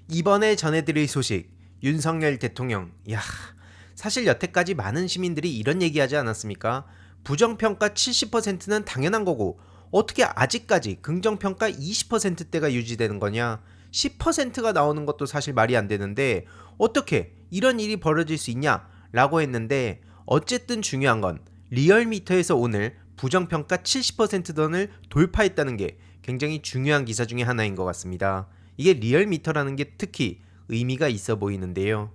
이번에 전해드릴 소식, 윤석열 대통령. 사실 여태까지 많은 시민들이 이런 얘기하지 않았습니까? 부정평가 70%는 당연한 거고 어떻게 아직까지 긍정평가 20%대가 유지되는 거냐? 10%가 나오는 것도 사실 말이 안 되는데 어떻게 이런 일이 벌어질 수 있냐? 라고 했는데 어쨌든 중요한 건 리얼미터에서 오늘 부정평가 70% 선을 돌파했다는 게 굉장히 중요한 기사 중에 하나인 것 같습니다. 이게 리얼미터라는 게 특히 의미가 있어 보이는데요.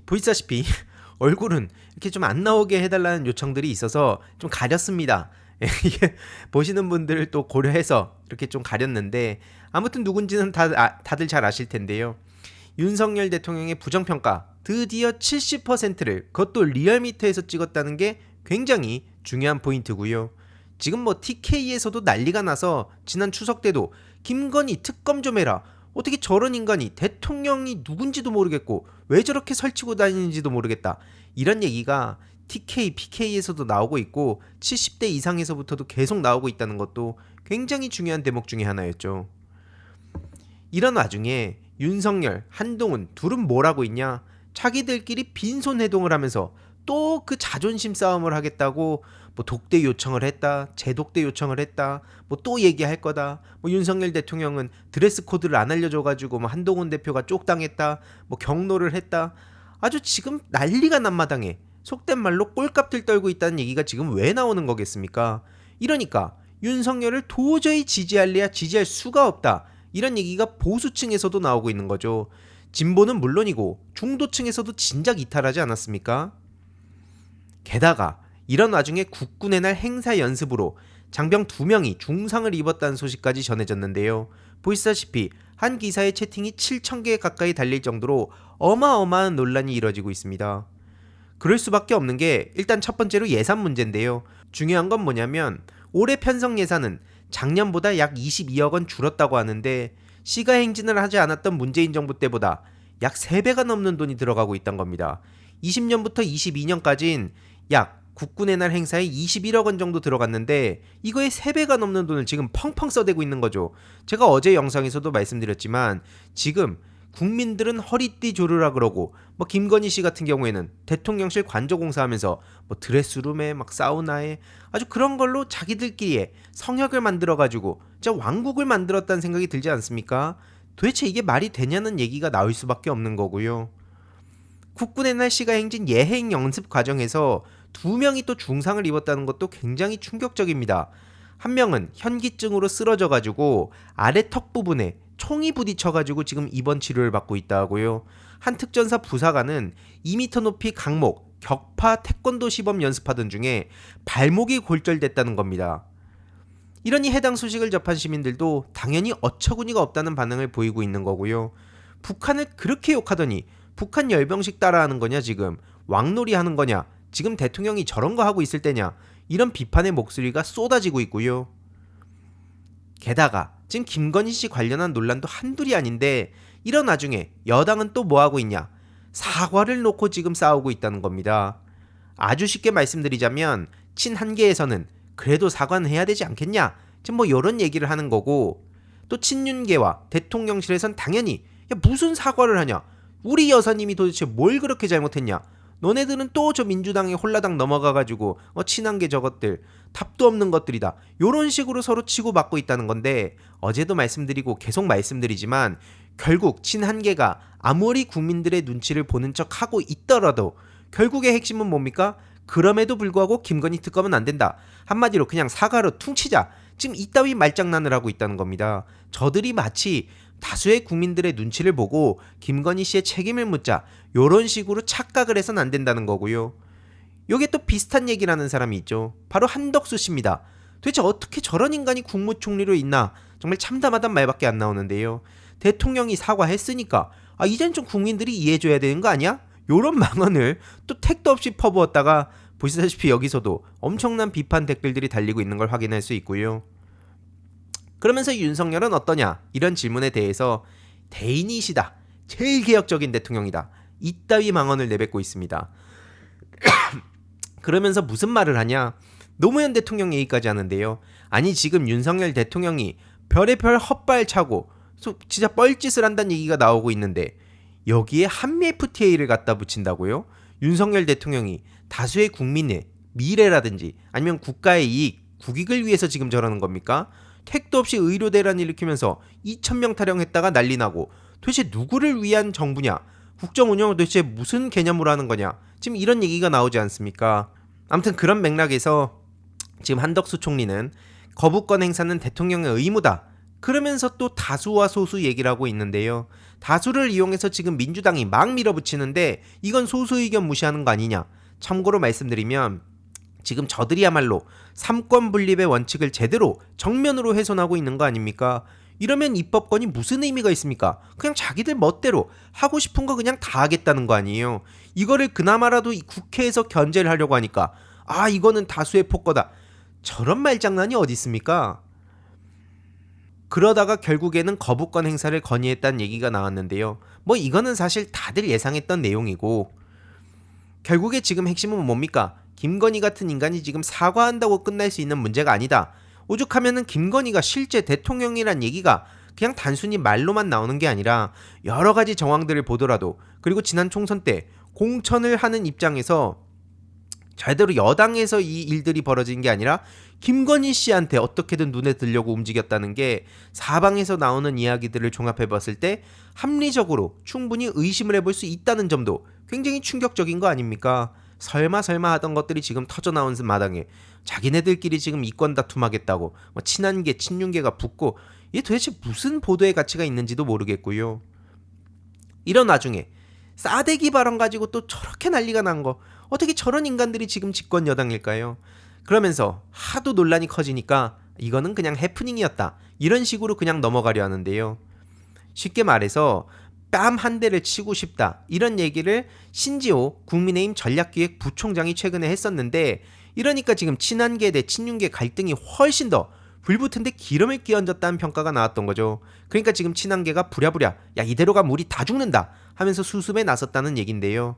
보시다시피 얼굴은 이렇게 좀 안 나오게 해달라는 요청들이 있어서 좀 가렸습니다. 이게 보시는 분들을 또 고려해서 이렇게 좀 가렸는데 아무튼 누군지는 다들 잘 아실 텐데요. 윤석열 대통령의 부정평가 드디어 70%를 그것도 리얼미터에서 찍었다는 게 굉장히 중요한 포인트고요. 지금 뭐 TK에서도 난리가 나서 지난 추석 때도 김건희 특검 좀 해라. 어떻게 저런 인간이 대통령이 누군지도 모르겠고 왜 저렇게 설치고 다니는지도 모르겠다. 이런 얘기가 TK, PK에서도 나오고 있고 70대 이상에서부터도 계속 나오고 있다는 것도 굉장히 중요한 대목 중에 하나였죠. 이런 와중에 윤석열, 한동훈 둘은 뭘 하고 있냐? 자기들끼리 빈손해동을 하면서 또 그 자존심 싸움을 하겠다고 뭐 독대 요청을 했다, 재독대 요청을 했다, 뭐 또 얘기할 거다. 뭐 윤석열 대통령은 드레스 코드를 안 알려줘가지고 뭐 한동훈 대표가 쪽당했다, 뭐 경로를 했다. 아주 지금 난리가 난 마당에 속된 말로 꼴값들 떨고 있다는 얘기가 지금 왜 나오는 거겠습니까? 이러니까 윤석열을 도저히 지지할래야 지지할 수가 없다. 이런 얘기가 보수층에서도 나오고 있는 거죠. 진보는 물론이고 중도층에서도 진작 이탈하지 않았습니까? 게다가 이런 와중에 국군의 날 행사 연습으로 장병 2명이 중상을 입었다는 소식까지 전해졌는데요. 보시다시피 한 기사의 채팅이 7,000개 가까이 달릴 정도로 어마어마한 논란이 이뤄지고 있습니다. 그럴 수밖에 없는 게 일단 첫 번째로 예산 문제인데요. 중요한 건 뭐냐면 올해 편성 예산은 작년보다 약 22억 원 줄었다고 하는데 시가 행진을 하지 않았던 문재인 정부 때보다 약 3배가 넘는 돈이 들어가고 있다는 겁니다. 20년부터 22년까지는 약 국군의 날 행사에 21억 원 정도 들어갔는데 이거에 3배가 넘는 돈을 지금 펑펑 써대고 있는 거죠. 제가 어제 영상에서도 말씀드렸지만 지금 국민들은 허리띠 조르라 그러고 뭐 김건희 씨 같은 경우에는 대통령실 관저공사하면서 뭐 드레스룸에 막 사우나에 아주 그런 걸로 자기들끼리의 성역을 만들어가지고 진짜 왕국을 만들었다는 생각이 들지 않습니까? 도대체 이게 말이 되냐는 얘기가 나올 수밖에 없는 거고요. 국군의 날 시가 행진 예행 연습 과정에서 2명이 또 중상을 입었다는 것도 굉장히 충격적입니다. 한 명은 현기증으로 쓰러져가지고 아래 턱 부분에 총이 부딪혀가지고 지금 입원 치료를 받고 있다고요. 한 특전사 부사관은 2m 높이 강목 격파 태권도 시범 연습하던 중에 발목이 골절됐다는 겁니다. 이러니 해당 소식을 접한 시민들도 당연히 어처구니가 없다는 반응을 보이고 있는 거고요. 북한을 그렇게 욕하더니 북한 열병식 따라하는 거냐 지금? 왕놀이 하는 거냐? 지금 대통령이 저런 거 하고 있을 때냐? 이런 비판의 목소리가 쏟아지고 있고요. 게다가 지금 김건희 씨 관련한 논란도 한둘이 아닌데 이런 와중에 여당은 또 뭐 하고 있냐? 사과를 놓고 지금 싸우고 있다는 겁니다. 아주 쉽게 말씀드리자면 친한계에서는 그래도 사과는 해야 되지 않겠냐? 지금 뭐 이런 얘기를 하는 거고 또 친윤계와 대통령실에선 당연히 야 무슨 사과를 하냐? 우리 여사님이 도대체 뭘 그렇게 잘못했냐? 너네들은 또 저 민주당에 홀라당 넘어가가지고 친한계 저것들 답도 없는 것들이다. 요런 식으로 서로 치고받고 있다는 건데 어제도 말씀드리고 계속 말씀드리지만 결국 친한계가 아무리 국민들의 눈치를 보는 척하고 있더라도 결국의 핵심은 뭡니까? 그럼에도 불구하고 김건희 특검은 안 된다. 한마디로 그냥 사과로 퉁치자. 지금 이따위 말장난을 하고 있다는 겁니다. 저들이 마치 다수의 국민들의 눈치를 보고 김건희 씨의 책임을 묻자 요런 식으로 착각을 해서는 안 된다는 거고요. 요게 또 비슷한 얘기를 하는 사람이 있죠. 바로 한덕수 씨입니다. 도대체 어떻게 저런 인간이 국무총리로 있나? 정말 참담하단 말밖에 안 나오는데요. 대통령이 사과했으니까 이젠 좀 국민들이 이해해줘야 되는 거 아니야? 요런 망언을 또 택도 없이 퍼부었다가 보시다시피 여기서도 엄청난 비판 댓글들이 달리고 있는 걸 확인할 수 있고요. 그러면서 윤석열은 어떠냐? 이런 질문에 대해서 대인이시다. 제일 개혁적인 대통령이다. 이따위 망언을 내뱉고 있습니다. 그러면서 무슨 말을 하냐? 노무현 대통령 얘기까지 하는데요. 아니 지금 윤석열 대통령이 별의 별 헛발 차고 진짜 뻘짓을 한다는 얘기가 나오고 있는데 여기에 한미 FTA를 갖다 붙인다고요? 윤석열 대통령이 다수의 국민의 미래라든지 아니면 국가의 이익, 국익을 위해서 지금 저러는 겁니까? 택도 없이 의료 대란 일으키면서 2,000명 타령했다가 난리 나고 도대체 누구를 위한 정부냐? 국정 운영을 도대체 무슨 개념으로 하는 거냐? 지금 이런 얘기가 나오지 않습니까? 아무튼 그런 맥락에서 지금 한덕수 총리는 거부권 행사는 대통령의 의무다. 그러면서 또 다수와 소수 얘기를 하고 있는데요. 다수를 이용해서 지금 민주당이 막 밀어붙이는데 이건 소수 의견 무시하는 거 아니냐. 참고로 말씀드리면 지금 저들이야말로 삼권 분립의 원칙을 제대로 정면으로 훼손하고 있는 거 아닙니까? 이러면 입법권이 무슨 의미가 있습니까? 그냥 자기들 멋대로 하고 싶은 거 그냥 다 하겠다는 거 아니에요. 이거를 그나마라도 국회에서 견제를 하려고 하니까 이거는 다수의 폭거다. 저런 말장난이 어디 있습니까? 그러다가 결국에는 거부권 행사를 건의했다는 얘기가 나왔는데요. 이거는 사실 다들 예상했던 내용이고 결국에 지금 핵심은 뭡니까? 김건희 같은 인간이 지금 사과한다고 끝날 수 있는 문제가 아니다. 오죽하면은 김건희가 실제 대통령이란 얘기가 그냥 단순히 말로만 나오는 게 아니라 여러 가지 정황들을 보더라도 그리고 지난 총선 때 공천을 하는 입장에서 제대로 여당에서 이 일들이 벌어진 게 아니라 김건희 씨한테 어떻게든 눈에 들려고 움직였다는 게 사방에서 나오는 이야기들을 종합해 봤을 때 합리적으로 충분히 의심을 해볼 수 있다는 점도 굉장히 충격적인 거 아닙니까? 설마 하던 것들이 지금 터져나온 마당에 자기네들끼리 지금 이권 다툼하겠다고 친한계 친윤계가 붙고 이게 도대체 무슨 보도의 가치가 있는지도 모르겠고요. 이런 와중에 싸대기 발언 가지고 또 저렇게 난리가 난 거 어떻게 저런 인간들이 지금 집권 여당일까요? 그러면서 하도 논란이 커지니까 이거는 그냥 해프닝이었다 이런 식으로 그냥 넘어가려 하는데요. 쉽게 말해서 뺨 한 대를 치고 싶다 이런 얘기를 신지호 국민의힘 전략기획 부총장이 최근에 했었는데 이러니까 지금 친한계 대 친윤계 갈등이 훨씬 더 불붙은데 기름을 끼얹었다는 평가가 나왔던 거죠. 그러니까 지금 친한계가 부랴부랴 야 이대로 가면 우리 다 죽는다 하면서 수습에 나섰다는 얘긴데요.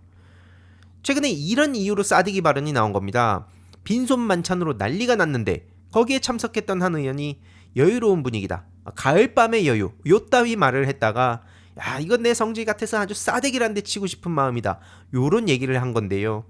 최근에 이런 이유로 싸대기 발언이 나온 겁니다. 빈손 만찬으로 난리가 났는데 거기에 참석했던 한 의원이 여유로운 분위기다. 가을밤의 여유 요따위 말을 했다가 야 이건 내 성질 같아서 아주 싸대기를 한 대 치고 싶은 마음이다. 요런 얘기를 한 건데요.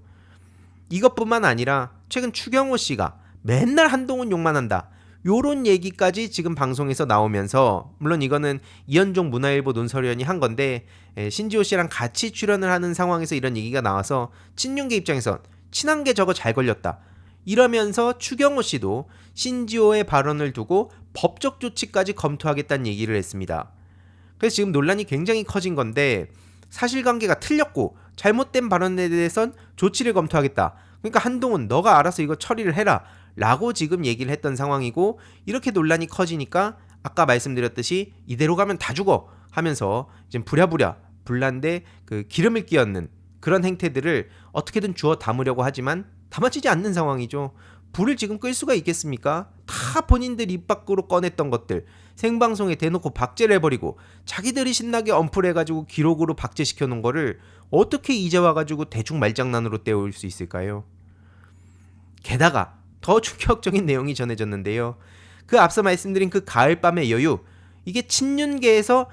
이것뿐만 아니라 최근 추경호 씨가 맨날 한동훈 욕만 한다. 요런 얘기까지 지금 방송에서 나오면서 물론 이거는 이현종 문화일보 논설위원이 한 건데 신지호 씨랑 같이 출연을 하는 상황에서 이런 얘기가 나와서 친윤계 입장에선 친한계 저거 잘 걸렸다. 이러면서 추경호 씨도 신지호의 발언을 두고 법적 조치까지 검토하겠다는 얘기를 했습니다. 그래서 지금 논란이 굉장히 커진 건데 사실관계가 틀렸고 잘못된 발언에 대해선 조치를 검토하겠다. 그러니까 한동훈 너가 알아서 이거 처리를 해라 라고 지금 얘기를 했던 상황이고 이렇게 논란이 커지니까 아까 말씀드렸듯이 이대로 가면 다 죽어 하면서 지금 부랴부랴 불난데 그 기름을 끼얹는 그런 행태들을 어떻게든 주워 담으려고 하지만 담아지지 않는 상황이죠. 불을 지금 끌 수가 있겠습니까? 다 본인들 입 밖으로 꺼냈던 것들 생방송에 대놓고 박제를 해버리고 자기들이 신나게 언플해가지고 기록으로 박제시켜 놓은 거를 어떻게 이제 와가지고 대충 말장난으로 떼올 수 있을까요? 게다가 더 충격적인 내용이 전해졌는데요. 그 앞서 말씀드린 그 가을밤의 여유 이게 친윤계에서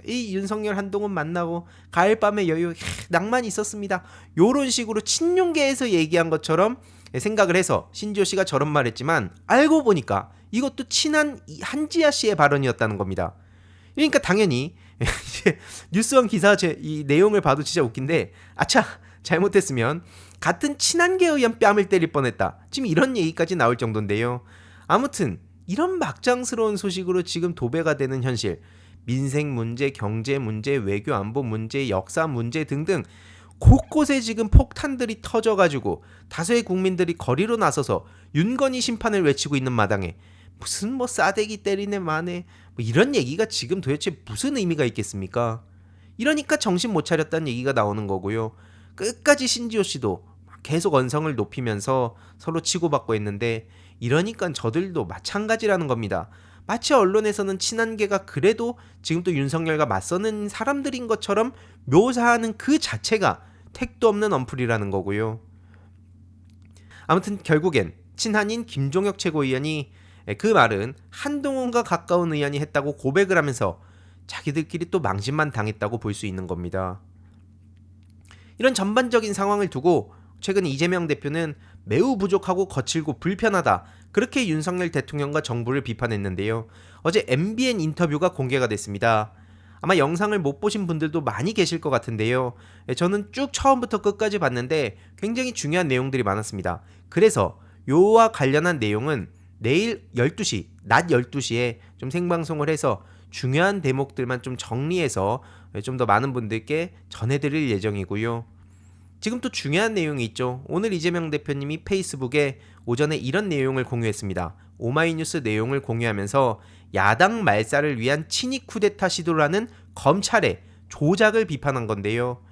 이 윤석열 한동훈 만나고 가을밤의 여유 낭만이 있었습니다. 요런 식으로 친윤계에서 얘기한 것처럼 생각을 해서 신지호 씨가 저런 말 했지만 알고 보니까 이것도 친한 한지아 씨의 발언이었다는 겁니다. 그러니까 당연히 뉴스원 기사 이 내용을 봐도 진짜 웃긴데 아차 잘못했으면 같은 친한계 의원 뺨을 때릴 뻔했다. 지금 이런 얘기까지 나올 정도인데요. 아무튼 이런 막장스러운 소식으로 지금 도배가 되는 현실 민생 문제, 경제 문제, 외교 안보 문제, 역사 문제 등등 곳곳에 지금 폭탄들이 터져가지고 다수의 국민들이 거리로 나서서 윤건희 심판을 외치고 있는 마당에 무슨 싸대기 때리네 마네 이런 얘기가 지금 도대체 무슨 의미가 있겠습니까? 이러니까 정신 못 차렸다는 얘기가 나오는 거고요. 끝까지 신지호 씨도 계속 언성을 높이면서 서로 치고받고 했는데 이러니까 저들도 마찬가지라는 겁니다. 마치 언론에서는 친한계가 그래도 지금 또 윤석열과 맞서는 사람들인 것처럼 묘사하는 그 자체가 택도 없는 언플이라는 거고요. 아무튼 결국엔 친한인 김종혁 최고위원이 그 말은 한동훈과 가까운 의원이 했다고 고백을 하면서 자기들끼리 또 망신만 당했다고 볼 수 있는 겁니다. 이런 전반적인 상황을 두고 최근 이재명 대표는 매우 부족하고 거칠고 불편하다, 그렇게 윤석열 대통령과 정부를 비판했는데요. 어제 MBN 인터뷰가 공개가 됐습니다. 아마 영상을 못 보신 분들도 많이 계실 것 같은데요. 저는 쭉 처음부터 끝까지 봤는데 굉장히 중요한 내용들이 많았습니다. 그래서 요와 관련한 내용은 내일 12시, 낮 12시에 좀 생방송을 해서 중요한 대목들만 좀 정리해서 좀 더 많은 분들께 전해드릴 예정이고요. 지금 또 중요한 내용이 있죠. 오늘 이재명 대표님이 페이스북에 오전에 이런 내용을 공유했습니다. 오마이뉴스 내용을 공유하면서 야당 말살을 위한 친이 쿠데타 시도라는 검찰의 조작을 비판한 건데요.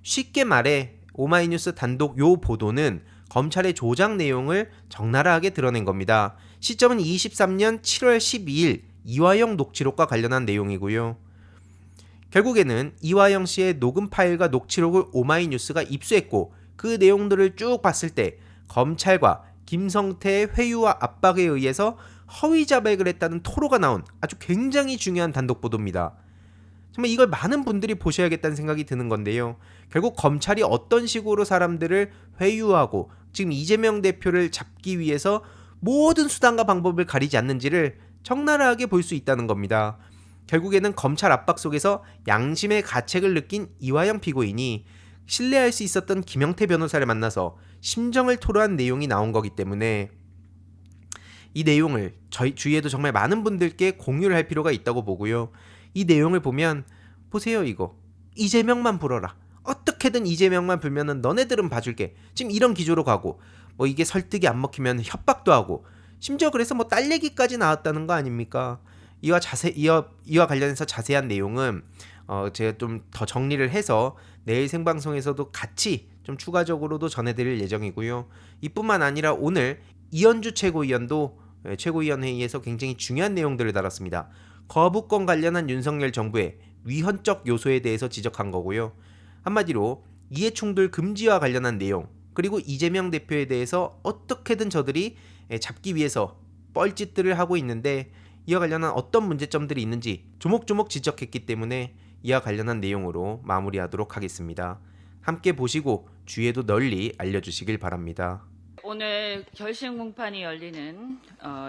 쉽게 말해 오마이뉴스 단독 요 보도는 검찰의 조작 내용을 적나라하게 드러낸 겁니다. 시점은 23년 7월 12일 이화영 녹취록과 관련한 내용이고요. 결국에는 이화영 씨의 녹음 파일과 녹취록을 오마이뉴스가 입수했고, 그 내용들을 쭉 봤을 때 검찰과 김성태의 회유와 압박에 의해서 허위 자백을 했다는 토로가 나온 아주 굉장히 중요한 단독 보도입니다. 정말 이걸 많은 분들이 보셔야겠다는 생각이 드는 건데요. 결국 검찰이 어떤 식으로 사람들을 회유하고 지금 이재명 대표를 잡기 위해서 모든 수단과 방법을 가리지 않는지를 적나라하게 볼 수 있다는 겁니다. 결국에는 검찰 압박 속에서 양심의 가책을 느낀 이화영 피고인이 신뢰할 수 있었던 김영태 변호사를 만나서 심정을 토로한 내용이 나온 거기 때문에 이 내용을 저희 주위에도 정말 많은 분들께 공유를 할 필요가 있다고 보고요. 이 내용을 보면 보세요, 이거 이재명만 불어라, 어떻게든 이재명만 불면은 너네들은 봐줄게, 지금 이런 기조로 가고, 뭐 이게 설득이 안 먹히면 협박도 하고, 심지어 그래서 뭐 딸 얘기까지 나왔다는 거 아닙니까? 이와 관련해서 자세한 내용은 제가 좀 더 정리를 해서 내일 생방송에서도 같이 좀 추가적으로도 전해드릴 예정이고요. 이뿐만 아니라 오늘 이현주 최고위원도 최고위원 회의에서 굉장히 중요한 내용들을 다뤘습니다. 거부권 관련한 윤석열 정부의 위헌적 요소에 대해서 지적한 거고요. 한마디로 이해충돌 금지와 관련한 내용, 그리고 이재명 대표에 대해서 어떻게든 저들이 잡기 위해서 뻘짓들을 하고 있는데 이와 관련한 어떤 문제점들이 있는지 조목조목 지적했기 때문에 이와 관련한 내용으로 마무리하도록 하겠습니다. 함께 보시고 주위에도 널리 알려주시길 바랍니다. 오늘 결심 공판이 열리는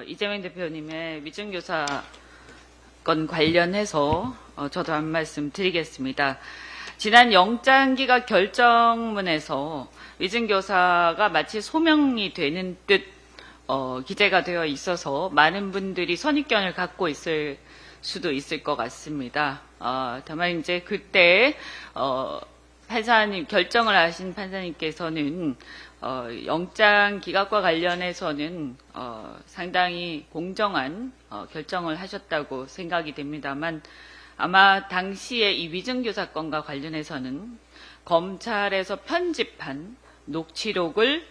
이재명 대표님의 위증교사 건 관련해서 저도 한 말씀 드리겠습니다. 지난 영장기각 결정문에서 위증교사가 마치 소명이 되는 듯 기재가 되어 있어서 많은 분들이 선입견을 갖고 있을 수도 있을 것 같습니다. 다만 이제 그때 판사님 결정을 하신 판사님께서는 영장 기각과 관련해서는 상당히 공정한 결정을 하셨다고 생각이 됩니다만, 아마 당시에 이 위증교사 건과 관련해서는 검찰에서 편집한 녹취록을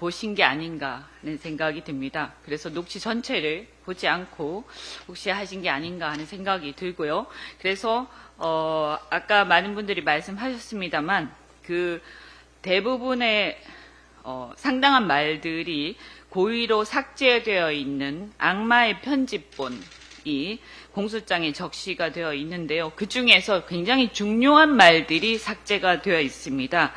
보신 게 아닌가 하는 생각이 듭니다. 그래서 녹취 전체를 보지 않고 혹시 하신 게 아닌가 하는 생각이 들고요. 그래서 아까 많은 분들이 말씀하셨습니다만 그 대부분의 상당한 말들이 고의로 삭제되어 있는 악마의 편집본이 공소장에 적시가 되어 있는데요. 그 중에서 굉장히 중요한 말들이 삭제가 되어 있습니다.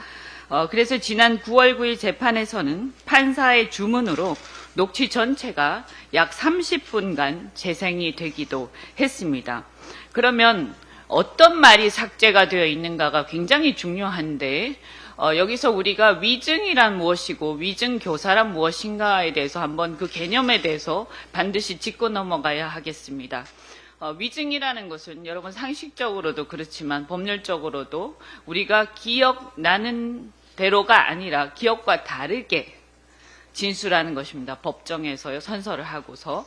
그래서 지난 9월 9일 재판에서는 판사의 주문으로 녹취 전체가 약 30분간 재생이 되기도 했습니다. 그러면 어떤 말이 삭제가 되어 있는가가 굉장히 중요한데, 여기서 우리가 위증이란 무엇이고 위증교사란 무엇인가에 대해서 한번 그 개념에 대해서 반드시 짚고 넘어가야 하겠습니다. 위증이라는 것은 여러분 상식적으로도 그렇지만 법률적으로도 우리가 기억나는 대로가 아니라 기억과 다르게 진술하는 것입니다. 법정에서요, 선서를 하고서.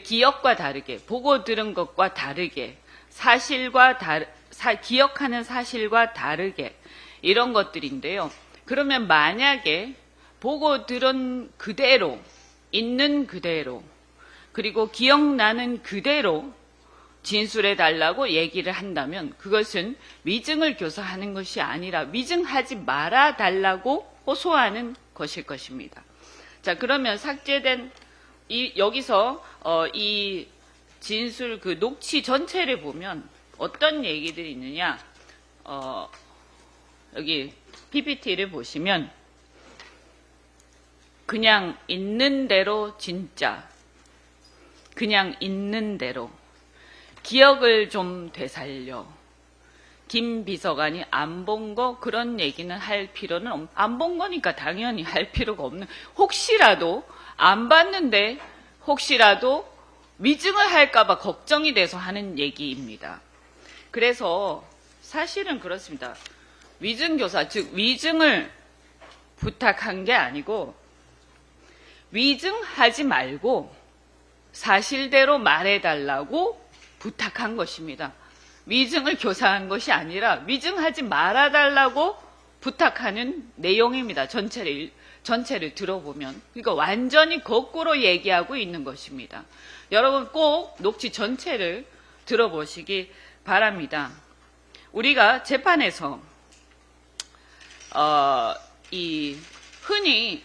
기억과 다르게, 보고 들은 것과 다르게, 기억하는 사실과 다르게, 이런 것들인데요. 그러면 만약에 보고 들은 그대로, 있는 그대로, 그리고 기억나는 그대로 진술해 달라고 얘기를 한다면 그것은 위증을 교사하는 것이 아니라 위증하지 말아 달라고 호소하는 것일 것입니다. 자, 그러면 삭제된 여기서 이 진술 그 녹취 전체를 보면 어떤 얘기들이 있느냐? 여기 PPT를 보시면 그냥 있는 대로 진짜, 그냥 있는 대로 기억을 좀 되살려. 김 비서관이 안 본 거 그런 얘기는 할 필요는 없. 안 본 거니까 당연히 할 필요가 없는. 혹시라도 안 봤는데 혹시라도 위증을 할까봐 걱정이 돼서 하는 얘기입니다. 그래서 사실은 그렇습니다. 위증교사, 즉 위증을 부탁한 게 아니고 위증하지 말고 사실대로 말해달라고 부탁한 것입니다. 위증을 교사한 것이 아니라 위증하지 말아달라고 부탁하는 내용입니다. 전체를 들어보면. 그러니까 완전히 거꾸로 얘기하고 있는 것입니다. 여러분 꼭 녹취 전체를 들어보시기 바랍니다. 우리가 재판에서 흔히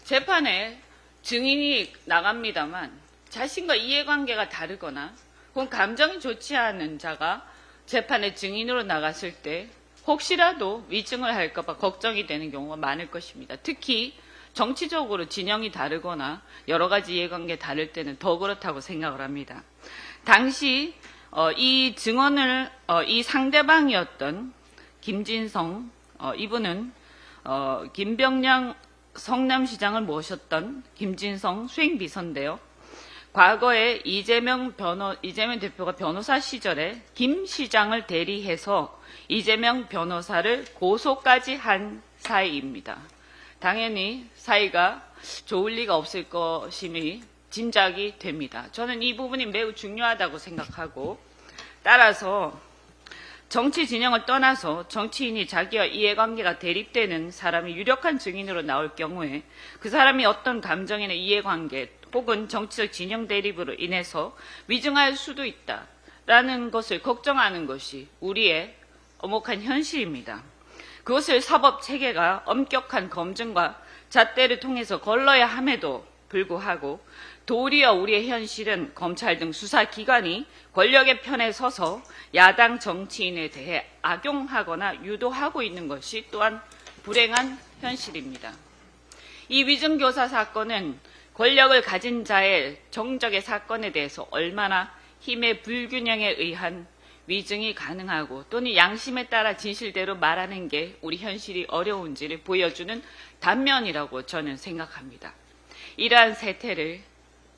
재판에 증인이 나갑니다만 자신과 이해관계가 다르거나 혹은 감정이 좋지 않은 자가 재판에 증인으로 나갔을 때 혹시라도 위증을 할까봐 걱정이 되는 경우가 많을 것입니다. 특히 정치적으로 진영이 다르거나 여러 가지 이해관계 다를 때는 더 그렇다고 생각을 합니다. 당시 이 증언을 이 상대방이었던 김진성 이분은 김병량 성남시장을 모셨던 김진성 수행비서인데요. 과거에 이재명 대표가 변호사 시절에 김 시장을 대리해서 이재명 변호사를 고소까지 한 사이입니다. 당연히 사이가 좋을 리가 없을 것임이 짐작이 됩니다. 저는 이 부분이 매우 중요하다고 생각하고, 따라서 정치 진영을 떠나서 정치인이 자기와 이해관계가 대립되는 사람이 유력한 증인으로 나올 경우에 그 사람이 어떤 감정이나 이해관계 혹은 정치적 진영 대립으로 인해서 위증할 수도 있다라는 것을 걱정하는 것이 우리의 엄혹한 현실입니다. 그것을 사법체계가 엄격한 검증과 잣대를 통해서 걸러야 함에도 불구하고 도리어 우리의 현실은 검찰 등 수사기관이 권력의 편에 서서 야당 정치인에 대해 악용하거나 유도하고 있는 것이 또한 불행한 현실입니다. 이 위증교사 사건은 권력을 가진 자의 정적의 사건에 대해서 얼마나 힘의 불균형에 의한 위증이 가능하고 또는 양심에 따라 진실대로 말하는 게 우리 현실이 어려운지를 보여주는 단면이라고 저는 생각합니다. 이러한 세태를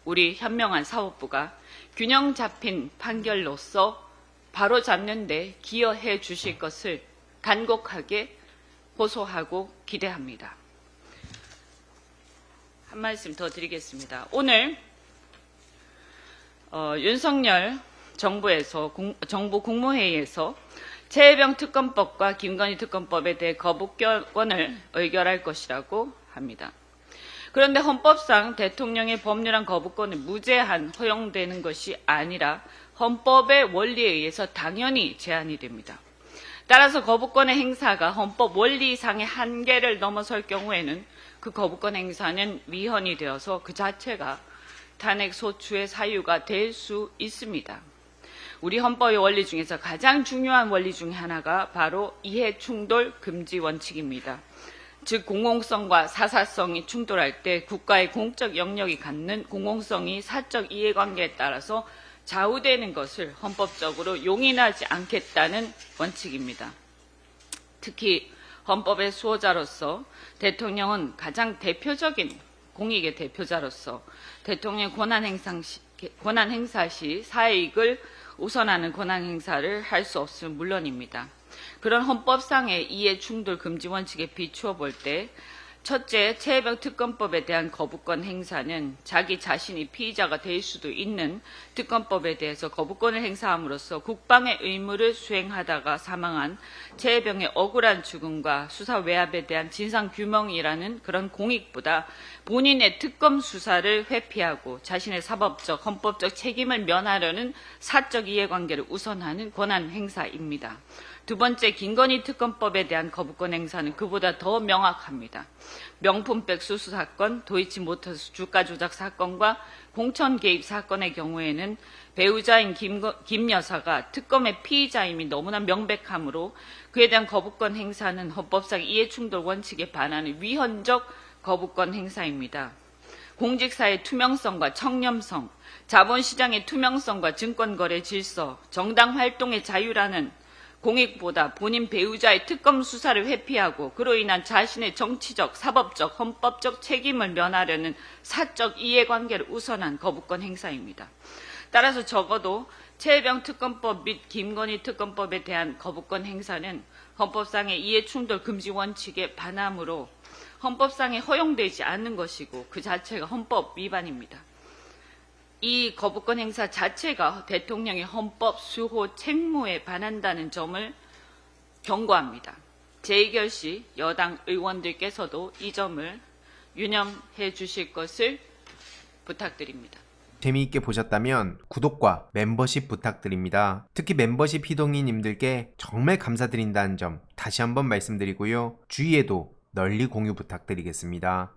우리 현명한 사법부가 균형 잡힌 판결로서 바로잡는 데 기여해 주실 것을 간곡하게 호소하고 기대합니다. 한 말씀 더 드리겠습니다. 오늘 윤석열 정부에서 정부 국무회의에서 최혜병 특검법과 김건희 특검법에 대해 거부권을 의결할 것이라고 합니다. 그런데 헌법상 대통령의 법률안 거부권은 무제한 허용되는 것이 아니라 헌법의 원리에 의해서 당연히 제한이 됩니다. 따라서 거부권의 행사가 헌법 원리 이상의 한계를 넘어설 경우에는 그 거부권 행사는 위헌이 되어서 그 자체가 탄핵 소추의 사유가 될 수 있습니다. 우리 헌법의 원리 중에서 가장 중요한 원리 중 하나가 바로 이해충돌 금지 원칙입니다. 즉 공공성과 사사성이 충돌할 때 국가의 공적 영역이 갖는 공공성이 사적 이해관계에 따라서 좌우되는 것을 헌법적으로 용인하지 않겠다는 원칙입니다. 특히 헌법의 수호자로서 대통령은 가장 대표적인 공익의 대표자로서 대통령 권한 행사 시 사익을 우선하는 권한 행사를 할 수 없음은 물론입니다. 그런 헌법상의 이해충돌 금지 원칙에 비추어 볼 때 첫째, 최혜병 특검법에 대한 거부권 행사는 자기 자신이 피의자가 될 수도 있는 특검법에 대해서 거부권을 행사함으로써 국방의 의무를 수행하다가 사망한 최혜병의 억울한 죽음과 수사 외압에 대한 진상규명이라는 그런 공익보다 본인의 특검 수사를 회피하고 자신의 사법적, 헌법적 책임을 면하려는 사적 이해관계를 우선하는 권한 행사입니다. 두 번째, 김건희 특검법에 대한 거부권 행사는 그보다 더 명확합니다. 명품백 수수 사건, 도이치모터스 주가 조작 사건과 공천 개입 사건의 경우에는 배우자인 김 여사가 특검의 피의자임이 너무나 명백하므로 그에 대한 거부권 행사는 헌법상 이해충돌 원칙에 반하는 위헌적 거부권 행사입니다. 공직사의 투명성과 청렴성, 자본시장의 투명성과 증권거래 질서, 정당 활동의 자유라는 공익보다 본인 배우자의 특검 수사를 회피하고 그로 인한 자신의 정치적, 사법적, 헌법적 책임을 면하려는 사적 이해관계를 우선한 거부권 행사입니다. 따라서 적어도 최혜병 특검법 및 김건희 특검법에 대한 거부권 행사는 헌법상의 이해충돌 금지 원칙에 반하므로 헌법상에 허용되지 않는 것이고 그 자체가 헌법 위반입니다. 이 거부권 행사 자체가 대통령의 헌법 수호 책무에 반한다는 점을 경고합니다. 재의결 시 여당 의원들께서도 이 점을 유념해 주실 것을 부탁드립니다. 재미있게 보셨다면 구독과 멤버십 부탁드립니다. 특히 멤버십 희동이님들께 정말 감사드린다는 점 다시 한번 말씀드리고요. 주위에도 널리 공유 부탁드리겠습니다.